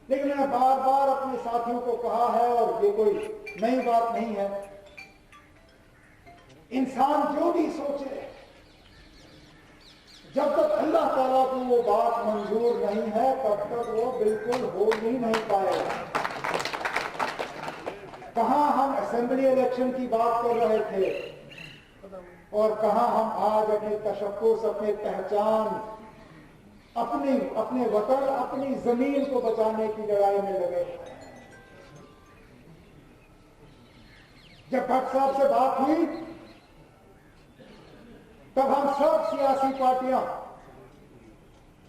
लेकिन मैंने बार बार अपने साथियों को कहा है, और ये कोई नई बात नहीं है, इंसान जो भी सोचे, जब तक अल्लाह ताला को वो बात मंजूर नहीं है तब तक वो बिल्कुल हो ही नहीं पाएगा। कहां हम असेंबली इलेक्शन की बात कर रहे थे और कहां हम आज अपने तशक्कुस, अपने पहचान, अपने वतन, अपनी जमीन को बचाने की लड़ाई में लगे। जब भट्ट साहब से बात हुई तब हम सब सियासी पार्टियां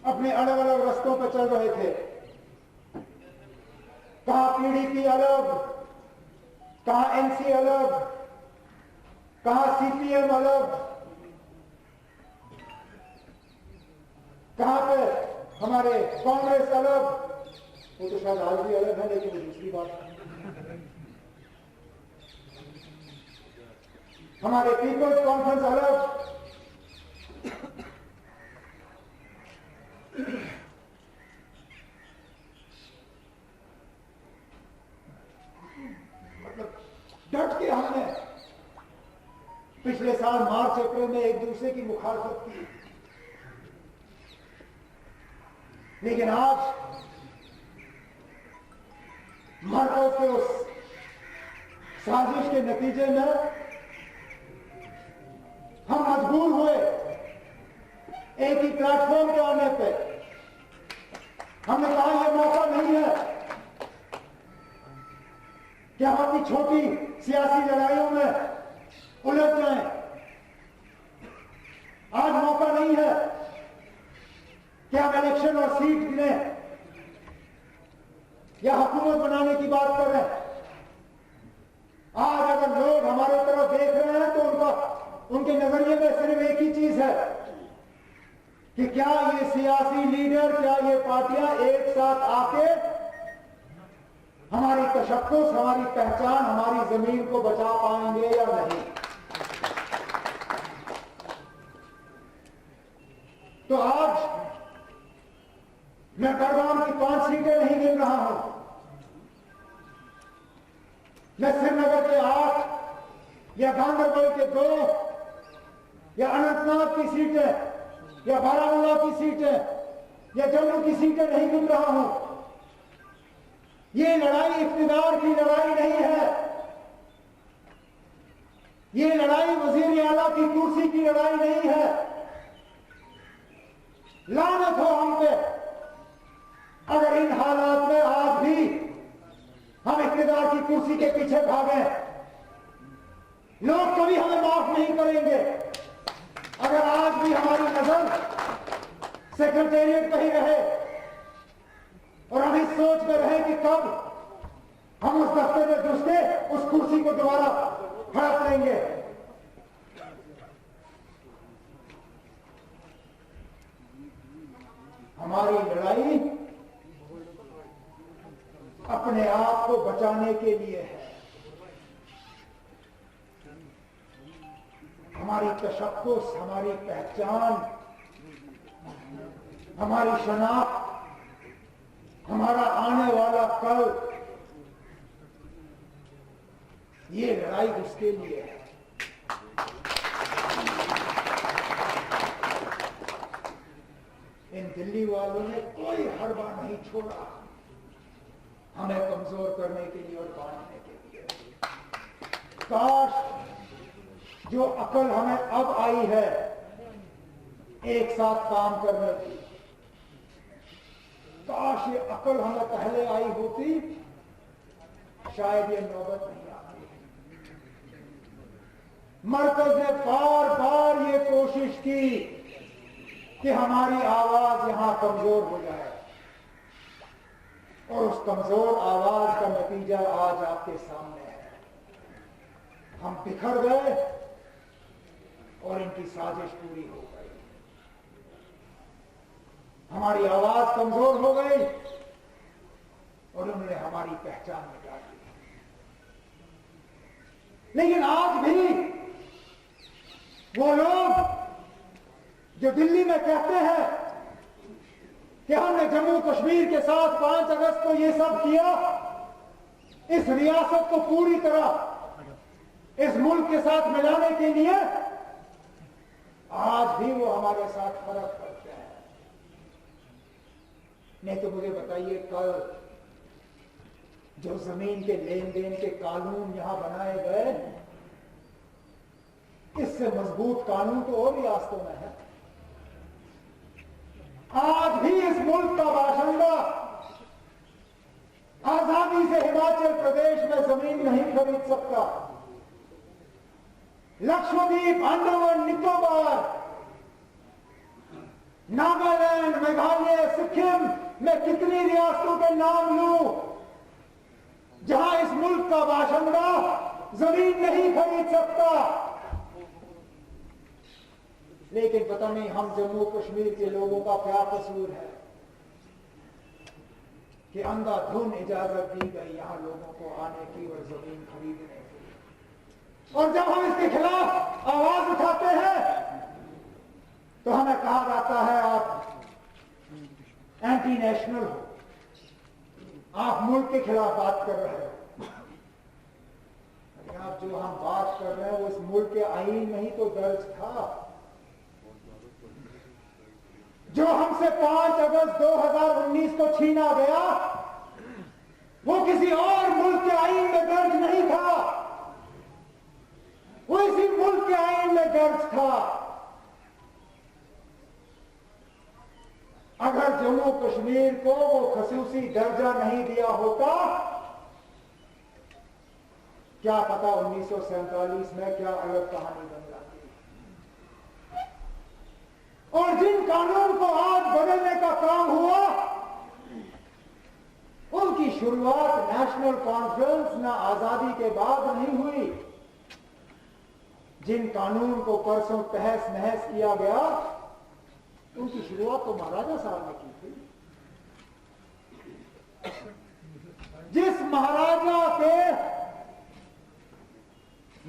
अपने अलग अलग रास्तों पर चल रहे थे। कहां पीडीपी अलग, कहां एनसी अलग, कहां सीपीएम अलग, कहां पे हमारे कांग्रेस अलग, वो तो शायद आज भी अलग है, लेकिन दूसरी बात, हमारे पीपल्स कॉन्फ्रेंस अलग, मतलब डट के हमने पिछले साल मार्च अप्रैल में एक दूसरे की मुखालफत की। लेकिन आज मरकज के उस साजिश के नतीजे में हम मजबूर हुए एक ही प्लेटफॉर्म पे आने पे। हमने कहा यह मौका नहीं है कि हम अपनी छोटी सियासी लड़ाइयों में उलझ जाएं। आज मौका नहीं है कि हम इलेक्शन और सीट गिनें या हुकूमत बनाने की बात कर रहे हैं। आज अगर लोग हमारे तरफ देख रहे हैं तो उनके नजरिए में सिर्फ एक ही चीज है कि क्या ये सियासी लीडर, क्या ये पार्टियां एक साथ आके हमारी तशक्कुस, हमारी पहचान, हमारी जमीन को बचा पाएंगे या नहीं। तो आज मैं बड़गाम की 5 सीटें नहीं गिन रहा हूं, मैं श्रीनगर के 8 या गांधरबल के 2 या अनंतनाग की सीटें या बारामूला की सीटें या जम्मू की सीटें नहीं गिन रहा हूं। ये लड़ाई इख्तिदार की लड़ाई नहीं है, ये लड़ाई वजीर आला की कुर्सी की लड़ाई नहीं है। लानत हो हम पे अगर इन हालात में आज भी हम इख्तिदार की कुर्सी के पीछे भागे। लोग कभी हमें माफ नहीं करेंगे अगर आज भी हमारी नजर सेक्रेटेरिएट पर ही रहे और हम इस सोच में रहे कि कब हम उस दफ्तर में घुस के उस कुर्सी को दोबारा हड़प लेंगे। हमारी लड़ाई अपने आप को बचाने के लिए है। हमारी तशक्कुस, हमारी पहचान, हमारी शनाख्त, हमारा आने वाला कल, ये लड़ाई उसके लिए है। इन दिल्ली वालों ने कोई हड़बा नहीं छोड़ा हमें कमजोर करने के लिए और बांटने के लिए। काश जो अकल हमें अब आई है एक साथ काम करने की, काश ये अकल हमें पहले आई होती, शायद ये नौबत नहीं आती। मरकज ने बार बार ये कोशिश की कि हमारी आवाज यहां कमजोर हो जाए और उस कमजोर आवाज का नतीजा आज आपके सामने है। हम बिखर गए और इनकी साजिश पूरी हो गई। हमारी आवाज कमजोर हो गई और उन्होंने हमारी पहचान मिटा दी। लेकिन आज भी वो लोग जो दिल्ली में कहते हैं कि हमने जम्मू कश्मीर के साथ 5 अगस्त को ये सब किया, इस रियासत को पूरी तरह इस मुल्क के साथ मिलाने के लिए, आज भी वो हमारे साथ फर्क करते हैं। नहीं तो मुझे बताइए, कल जो जमीन के लेन देन के कानून यहां बनाए गए, इससे मजबूत कानून तो और रियासतों में है। आज भी इस मुल्क का बाशिंदा आजादी से हिमाचल प्रदेश में जमीन नहीं खरीद सकता। लक्षद्वीप, अंडमान निकोबार, नागालैंड, मेघालय, सिक्किम में कितनी रियासतों के नाम लूं जहां इस मुल्क का बाशिंदा जमीन नहीं खरीद सकता। लेकिन पता नहीं हम जम्मू कश्मीर के लोगों का क्या कसूर है कि अंधाधुन इजाजत दी गई यहां लोगों को आने की और जमीन खरीदने की। और जब हम इसके खिलाफ आवाज उठाते हैं तो हमें कहा जाता है आप एंटी नेशनल हो, आप मुल्क के खिलाफ बात कर रहे हो। आप जो हम बात कर रहे हैं वो इस मुल्क के आईन में ही तो दर्ज था। जो हमसे 5 अगस्त 2019 को छीना गया, वो किसी और मुल्क के आईन में दर्ज नहीं था, वो इसी मुल्क के आईन में दर्ज था। अगर जम्मू कश्मीर को वो खसूसी दर्जा नहीं दिया होता, क्या पता 1947 में क्या अलग कहानी बन जाती। और जिन कानून को आज बदलने का काम हुआ, उनकी शुरुआत नेशनल कॉन्फ्रेंस ना आजादी के बाद नहीं हुई। जिन कानून को परसों तहस नहस किया गया, उनकी शुरुआत तो महाराजा साहब ने की थी। जिस महाराजा के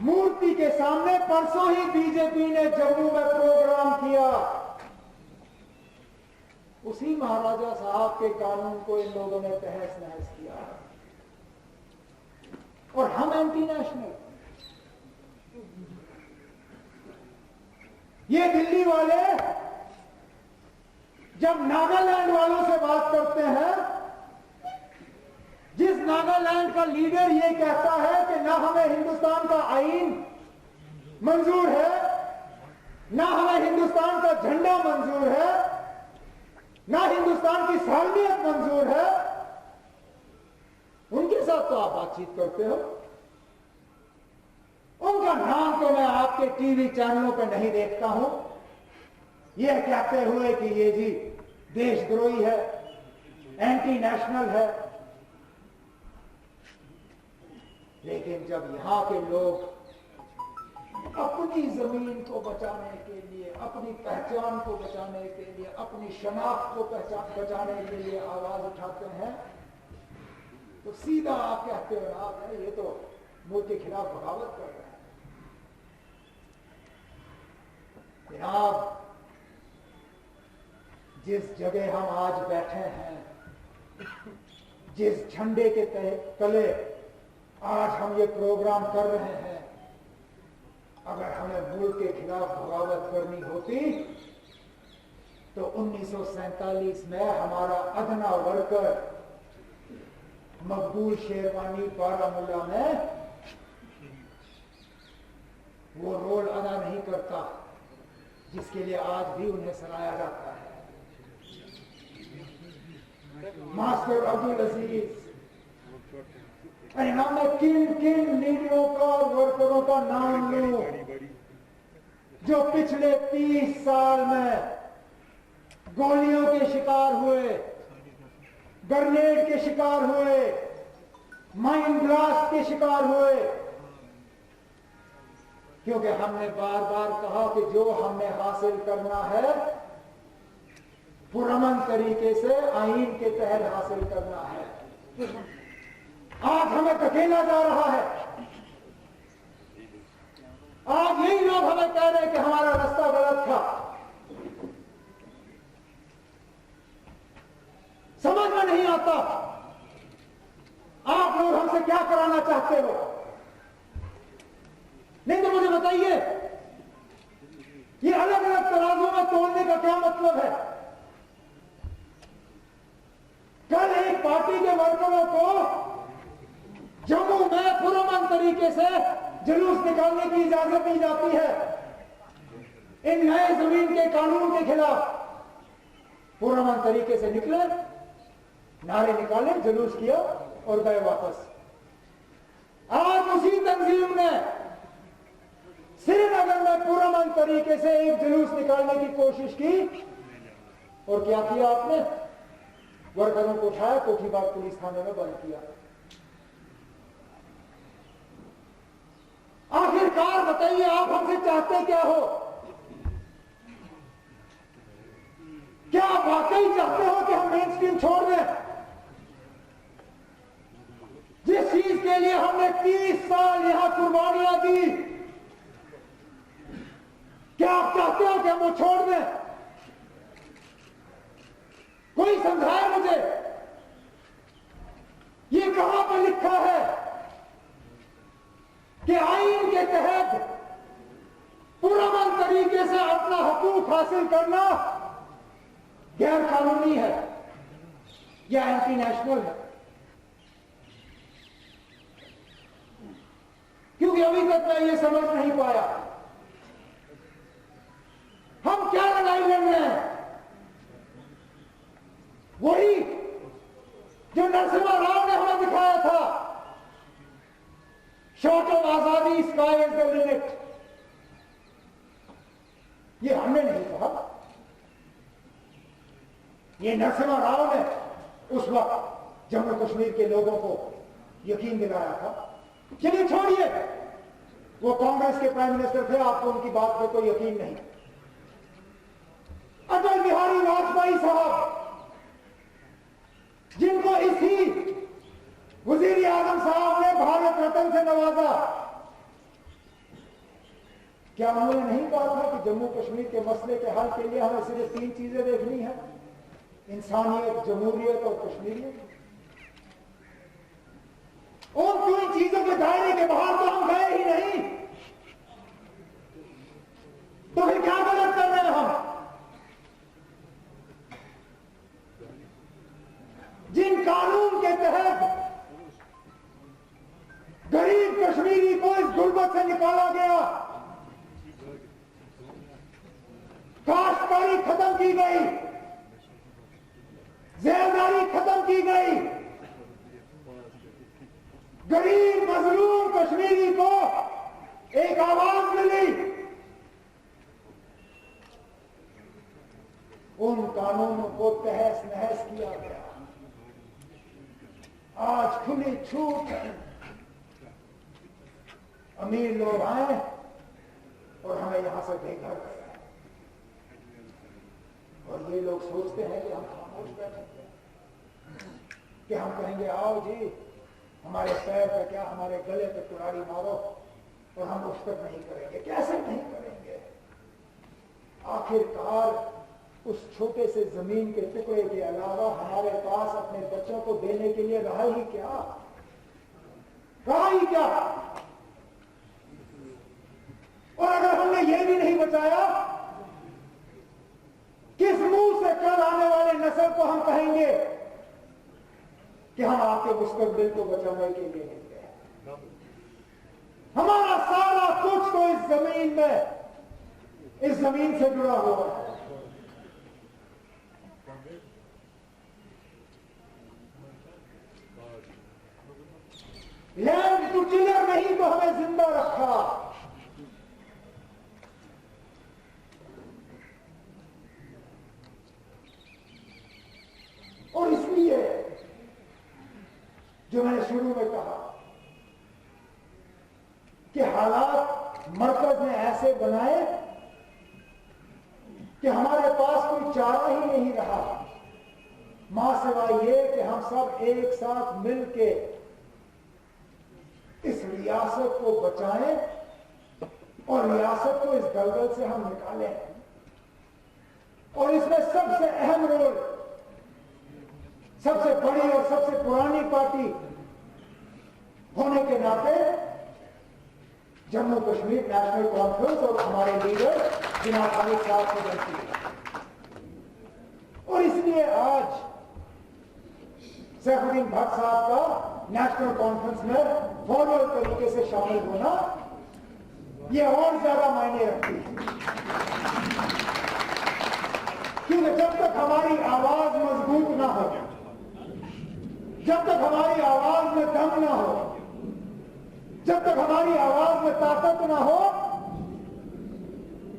मूर्ति के सामने परसों ही बीजेपी ने जम्मू में प्रोग्राम किया, उसी महाराजा साहब के कानून को इन लोगों ने तहस नहस किया। और हम एंटी नेशनल। ये दिल्ली वाले जब नागालैंड वालों से बात करते हैं, जिस नागालैंड का लीडर ये कहता है कि ना हमें हिंदुस्तान का आईन मंजूर है, ना हमें हिंदुस्तान का झंडा मंजूर है, ना हिंदुस्तान की सालमियत मंजूर है, उनके साथ तो आप बातचीत करते हो। उनका नाम तो मैं आपके टीवी चैनलों पर नहीं देखता हूं, यह कहते हुए कि ये जी देशद्रोही है, एंटी नेशनल है। लेकिन जब यहां के लोग अपनी जमीन को बचाने के लिए, अपनी पहचान को बचाने के लिए, अपनी शनाख्त को बचाने के लिए आवाज उठाते हैं, तो सीधा आप कहते हो आप ये तो मुल्क के खिलाफ बगावत कर रहे हैं। जनाब, जिस जगह हम आज बैठे हैं, जिस झंडे के तले आज हम ये प्रोग्राम कर रहे हैं, अगर हमें मुल्क के खिलाफ बगावत करनी होती तो 1947 में हमारा अदना वर्कर मकबूल शेरवानी बारामूला में वो रोल अदा नहीं करता जिसके लिए आज भी उन्हें सराहा जाता है। मास्टर अब्दुल अजीज, मैं किन किन लीडरों का और वर्करों का नाम लूं जो पिछले 30 साल में गोलियों के शिकार हुए, ग्रेनेड के शिकार हुए, माइन ब्लास्ट के शिकार हुए। क्योंकि हमने बार बार कहा कि जो हमने हासिल करना है पुरअमन तरीके से आईन के तहत हासिल करना है। आज हमें धकेला जा रहा है। आज यही लोग हमें कह रहे हैं कि हमारा रास्ता गलत था। समझ में नहीं आता आप लोग हमसे क्या कराना चाहते हो। नहीं तो मुझे बताइए, ये अलग अलग तराजू में तोड़ने का क्या मतलब है। कल एक पार्टी के वर्करों को जम्मू में पुरअमन तरीके से जुलूस निकालने की इजाजत दी जाती है इन नए जमीन के कानून के खिलाफ। पुरअमन तरीके से निकले, नारे निकाले, जुलूस किया और गए वापस। आज उसी तंजीम ने श्रीनगर में पुरअमन तरीके से एक जुलूस निकालने की कोशिश की और क्या किया आपने? वर्करों को उठाया, कोठीबाग पुलिस थाने में बंद किया। आखिरकार बताइए आप हमसे चाहते क्या हो? क्या आप वाकई चाहते हो कि हम मेन स्ट्रीम छोड़ दें? जिस चीज के लिए हमने 30 साल यहां कुर्बानियां दी, क्या आप चाहते हो कि हम वो छोड़ दें? कोई समझाए मुझे, ये कहां पर लिखा है कि आईन के तहत पुरअमन तरीके से अपना हकूक हासिल करना गैर कानूनी है या एंटी नेशनल है? क्योंकि अभी तक मैं ये समझ नहीं पाया हम क्या लड़ाई लड़ रहे हैं। वही जो नरसिम्हा राव ने हमें दिखाया था, शॉर्ट ऑफ आजादी, स्काई इज द लिमिट। ये हमने नहीं कहा, ये नरसिम्हा राव ने उस वक्त जम्मू कश्मीर के लोगों को यकीन दिलाया था। चलिए छोड़िए, वो कांग्रेस के प्राइम मिनिस्टर थे, आपको उनकी बात पर कोई यकीन नहीं। अटल बिहारी वाजपेयी साहब, जिनको इसी वजीर आजम साहब ने भारत रत्न से नवाजा, क्या उन्होंने नहीं कहा था कि जम्मू कश्मीर के मसले के हल के लिए हमें सिर्फ 3 चीजें देखनी है? इंसानियत, जमहूरियत और कश्मीरियत। उन 3 चीजों के दायरे के बाहर तो हम गए ही नहीं, तो फिर क्या गलत कर रहे हैं हम? जिन कानून के तहत गरीब कश्मीरी को इस गुर्बत से निकाला गया, काश्तकारी खत्म की गई, जेलदारी खत्म की गई, गरीब मजलूम कश्मीरी को एक आवाज मिली, उन कानूनों को तहस नहस किया गया। आज खुली छूट है, अमीर लोग आए और हमें यहां से बेघर कर रहे हैं, और ये लोग सोचते हैं कि हम खामोश बैठेंगे, कि हम कहेंगे आओ जी हमारे पैर पे क्या, हमारे गले पे कुल्हाड़ी मारो और हम उस तक नहीं करेंगे। कैसे नहीं करेंगे? आखिरकार उस छोटे से जमीन के टुकड़े के अलावा हमारे पास अपने बच्चों को देने के लिए रहा ही क्या? रहा ही क्या? और अगर हमने ये भी नहीं बचाया, किस मुंह से कल आने वाले नस्ल को हम कहेंगे कि हम आपके मुस्तकबिल को बचाने के लिए नहीं गए? हमारा सारा कुछ तो इस जमीन में, इस जमीन से जुड़ा हुआ है। लैंड टू टिलर नहीं तो हमें जिंदा रखा। और इसलिए जो मैंने शुरू में कहा कि हालात मरकज ने ऐसे बनाए कि हमारे पास कोई चारा ही नहीं रहा, मां सिवाय ये कि हम सब एक साथ मिलके इस रियासत को बचाएं और रियासत को इस दलदल से हम निकालें। और इसमें सबसे अहम रोल सबसे बड़ी और सबसे पुरानी पार्टी होने के नाते जम्मू कश्मीर नेशनल कॉन्फ्रेंस और हमारे लीडर जनाब अमित साहब की बनती है। और इसलिए आज सैफुद्दीन भट्ट साहब का नेशनल कॉन्फ्रेंस में फॉर्मल तरीके से शामिल होना यह और ज्यादा मायने रखती है, क्योंकि जब तक हमारी आवाज मजबूत ना हो, जब तक हमारी आवाज में दम ना हो, जब तक हमारी आवाज में ताकत ना हो,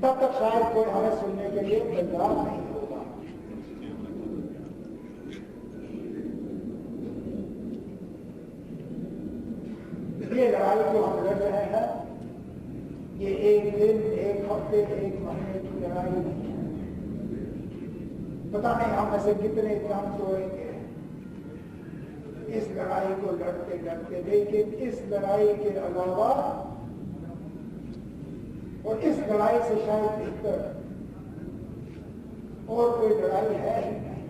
तब तक शायद कोई हमें सुनने के लिए तैयार नहीं होगा। ये लड़ाई जो हम लड़ रहे हैं, ये एक दिन, एक हफ्ते, एक महीने की लड़ाई नहीं है। पता नहीं हम ऐसे कितने दम तोड़ेंगे इस लड़ाई को लड़ते लड़ते, लेकिन इस लड़ाई के अलावा और इस लड़ाई से शायद बेहतर और कोई लड़ाई है ही नहीं,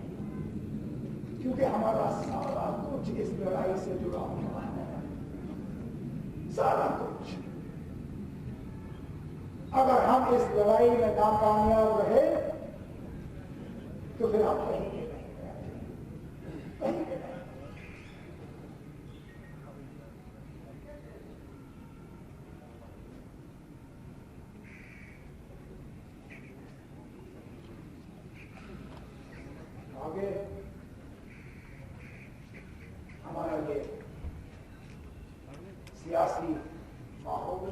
क्योंकि हमारा सारा कुछ इस लड़ाई से जुड़ा हुआ है, सारा कुछ। अगर हम इस लड़ाई में नाकामयाब रहे तो फिर आप कहीं के नहीं, कहीं के नहीं। आगे हमारा ये सियासी माहौल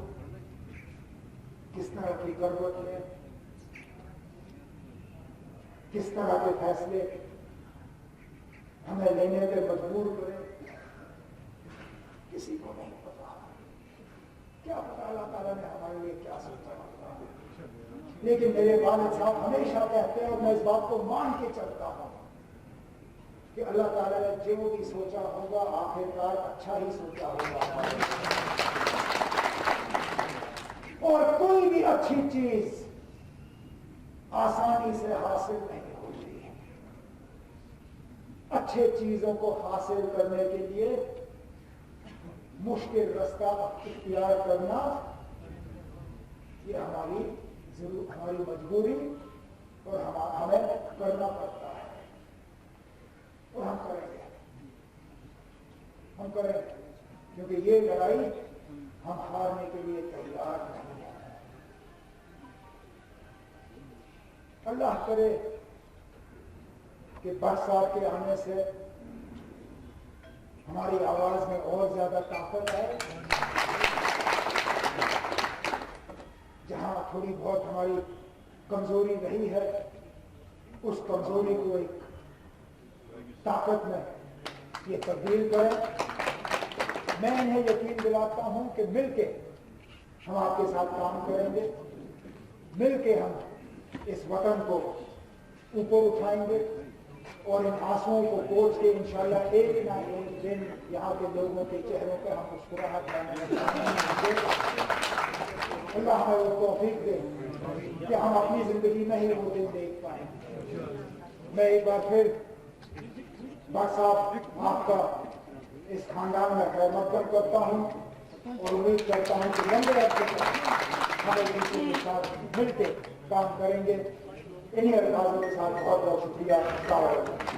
किस तरह की जरूरत है, किस तरह के फैसले हमें लेने पे मजबूर करें, किसी को नहीं पता। क्या पता अल्लाह ताला ने हमारे लिए क्या सोचा होगा। लेकिन मेरे वालिद साहब हमेशा कहते हैं, और मैं इस बात को मान के चलता हूं, कि अल्लाह ताला ने जो भी सोचा होगा आखिरकार अच्छा ही सोचा होगा। और कोई भी अच्छी चीज आसानी से हासिल नहीं होती। अच्छे चीजों को हासिल करने के लिए मुश्किल रास्ता इख्तियार करना ये हमारी मजबूरी और हमें करना पड़ता है, और हम करेंगे, क्योंकि ये लड़ाई हम हारने के लिए तैयार नहीं है। अल्लाह करे कि बरसात के आने से हमारी आवाज में और ज्यादा ताकत है। जहां थोड़ी बहुत हमारी कमजोरी रही है, उस कमजोरी को एक ताकत में ये तब्दील करें। मैं इन्हें यकीन दिलाता हूं कि मिलके हम आपके साथ काम करेंगे, मिलके हम इस वतन को ऊपर उठाएंगे और इन आंसुओं को पोंछ के इंशाल्लाह एक ना एक दिन यहाँ के लोगों के चेहरों पर हम मुस्कुराहट लाएंगे। अल्लाह हमें वो तौफीक दे कि हम अपनी जिंदगी में ही वो दिन देख पाए। मैं एक बार फिर भट्ट साहब आपका इस खानदान में खैर मकदम करता हूँ और उम्मीद करता हूँ कि लंबे अरसे तक हम एक दूसरे के साथ मिलकर काम करेंगे। इन्हीं अल्फाजों के साथ बहुत बहुत शुक्रिया।